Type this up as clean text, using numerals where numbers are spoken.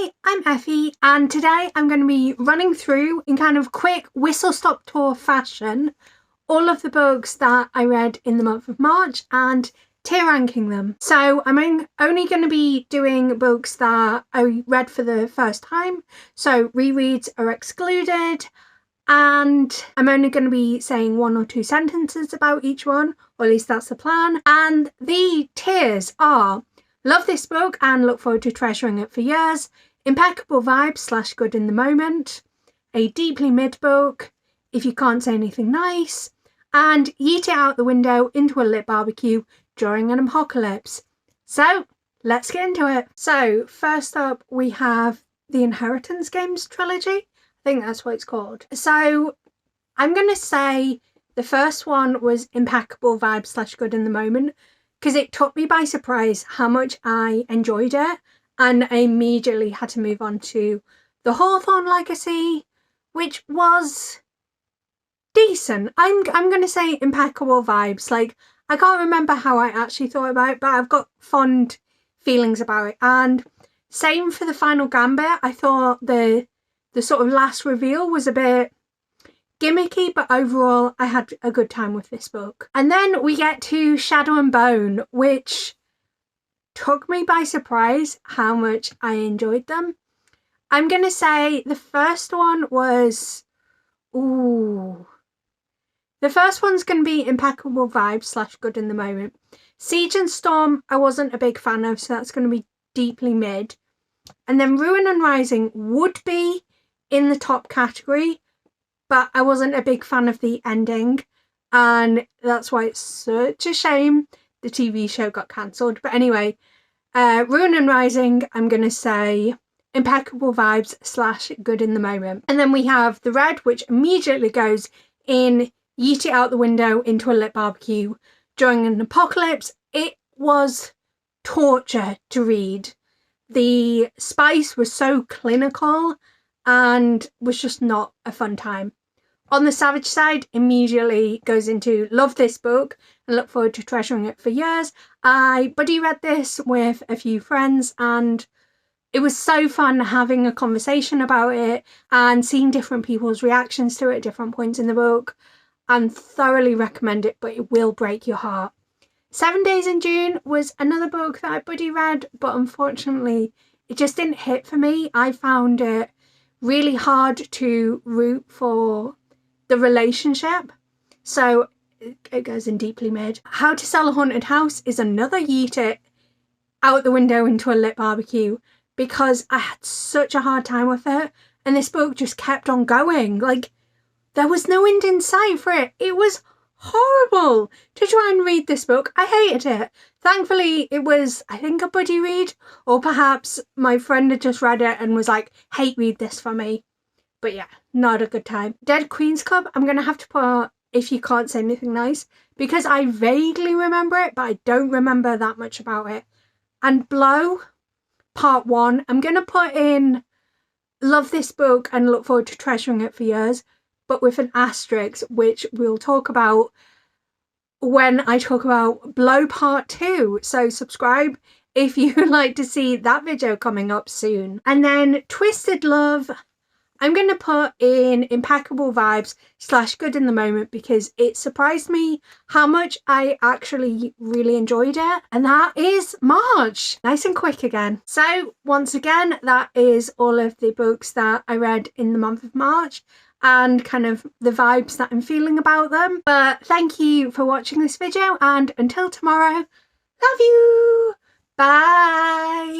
Hi, I'm Effie, and today I'm going to be running through in kind of quick whistle-stop tour fashion all of the books that I read in the month of March and tier ranking them. So I'm only going to be doing books that I read for the first time, so rereads are excluded, and I'm only going to be saying 1 or 2 sentences about each one, or at least that's the plan. And the tiers are: love this book and look forward to treasuring it for years, impeccable vibes / good in the moment, a deeply mid book, if you can't say anything nice, and yeet it out the window into a lit barbecue during an apocalypse. So let's get into it. So first up we have the Inheritance Games trilogy. I think that's what it's called. So I'm going to say the first one was impeccable vibes / good in the moment, because it took me by surprise how much I enjoyed it, and I immediately had to move on to the Hawthorne legacy, which was decent. I'm going to say impeccable vibes. Like, I can't remember how I actually thought about it, but I've got fond feelings about it. And same for the final Gambit. I thought the sort of last reveal was a bit gimmicky, but overall I had a good time with this book. And then we get to Shadow and Bone, which took me by surprise how much I enjoyed them. I'm going to say the first one was... the first one's going to be impeccable vibes / good in the moment. Siege and Storm I wasn't a big fan of, so that's going to be deeply mid. And then Ruin and Rising would be in the top category, but I wasn't a big fan of the ending, and that's why it's such a shame the TV show got cancelled. But anyway, Ruin and Rising, I'm going to say impeccable vibes / good in the moment. And then we have the red, which immediately goes in yeet it out the window into a lit barbecue during an apocalypse. It was torture to read. The spice was so clinical and was just not a fun time. On the Savage side, immediately goes into love this book and look forward to treasuring it for years. I buddy read this with a few friends, and it was so fun having a conversation about it and seeing different people's reactions to it at different points in the book, and thoroughly recommend it, but it will break your heart. 7 Days in June was another book that I buddy read, but unfortunately it just didn't hit for me. I found it really hard to root for the relationship, so it goes in deeply mid. How to Sell a Haunted House is another yeet it out the window into a lit barbecue, because I had such a hard time with it, and this book just kept on going. Like, there was no end in sight for it. It was horrible to try and read this book. I hated it. Thankfully it was, I think, a buddy read, or perhaps my friend had just read it and was like, hey, read this for me. But yeah, not a good time. Dead Queen's Club, I'm gonna have to put if you can't say anything nice, because I vaguely remember it, but I don't remember that much about it. And Blow Part 1, I'm gonna put in love this book and look forward to treasuring it for years, but with an asterisk, which we'll talk about when I talk about Blow Part 2. So subscribe if you would like to see that video coming up soon. And then Twisted Love, I'm going to put in impeccable vibes / good in the moment, because it surprised me how much I actually really enjoyed it. And that is March. Nice and quick again. So once again, that is all of the books that I read in the month of March, and kind of the vibes that I'm feeling about them. But thank you for watching this video, and until tomorrow, love you! Bye!